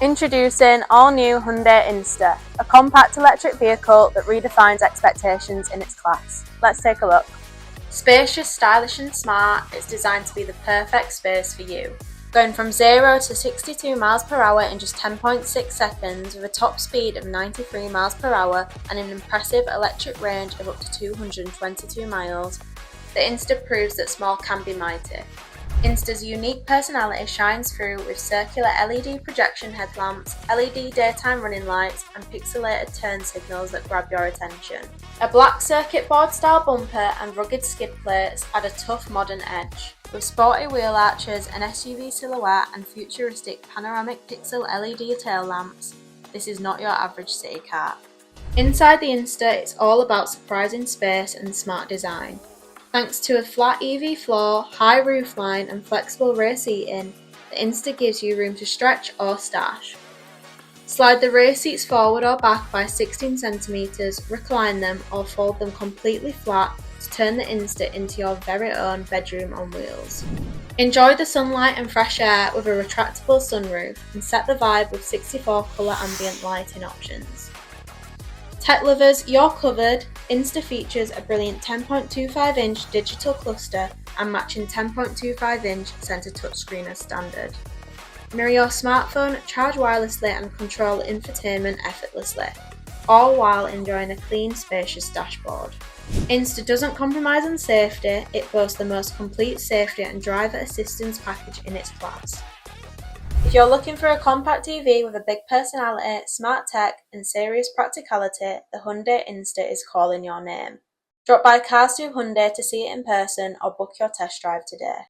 Introducing all-new Hyundai INSTER, a compact electric vehicle that redefines expectations in its class. Let's take a look. Spacious, stylish and smart, it's designed to be the perfect space for you. Going from 0 to 62 miles per hour in just 10.6 seconds with a top speed of 93 miles per hour and an impressive electric range of up to 222 miles, the INSTER proves that small can be mighty. INSTER's unique personality shines through with circular LED projection headlamps, LED daytime running lights and pixelated turn signals that grab your attention. A black circuit board style bumper and rugged skid plates add a tough modern edge. With sporty wheel arches, an SUV silhouette and futuristic panoramic pixel LED tail lamps, this is not your average city car. Inside the INSTER, it's all about surprising space and smart design. Thanks to a flat EV floor, high roofline and flexible rear seating, the INSTER gives you room to stretch or stash. Slide the rear seats forward or back by 16 cm, recline them or fold them completely flat to turn the INSTER into your very own bedroom on wheels. Enjoy the sunlight and fresh air with a retractable sunroof and set the vibe with 64 colour ambient lighting options. Tech lovers, you're covered. INSTER features a brilliant 10.25-inch digital cluster and matching 10.25-inch centre touchscreen as standard. Mirror your smartphone, charge wirelessly and control infotainment effortlessly, all while enjoying a clean, spacious dashboard. INSTER doesn't compromise on safety, it boasts the most complete safety and driver assistance package in its class. If you're looking for a compact EV with a big personality, smart tech and serious practicality, the Hyundai INSTER is calling your name. Drop by Cars 2 Hyundai to see it in person or book your test drive today.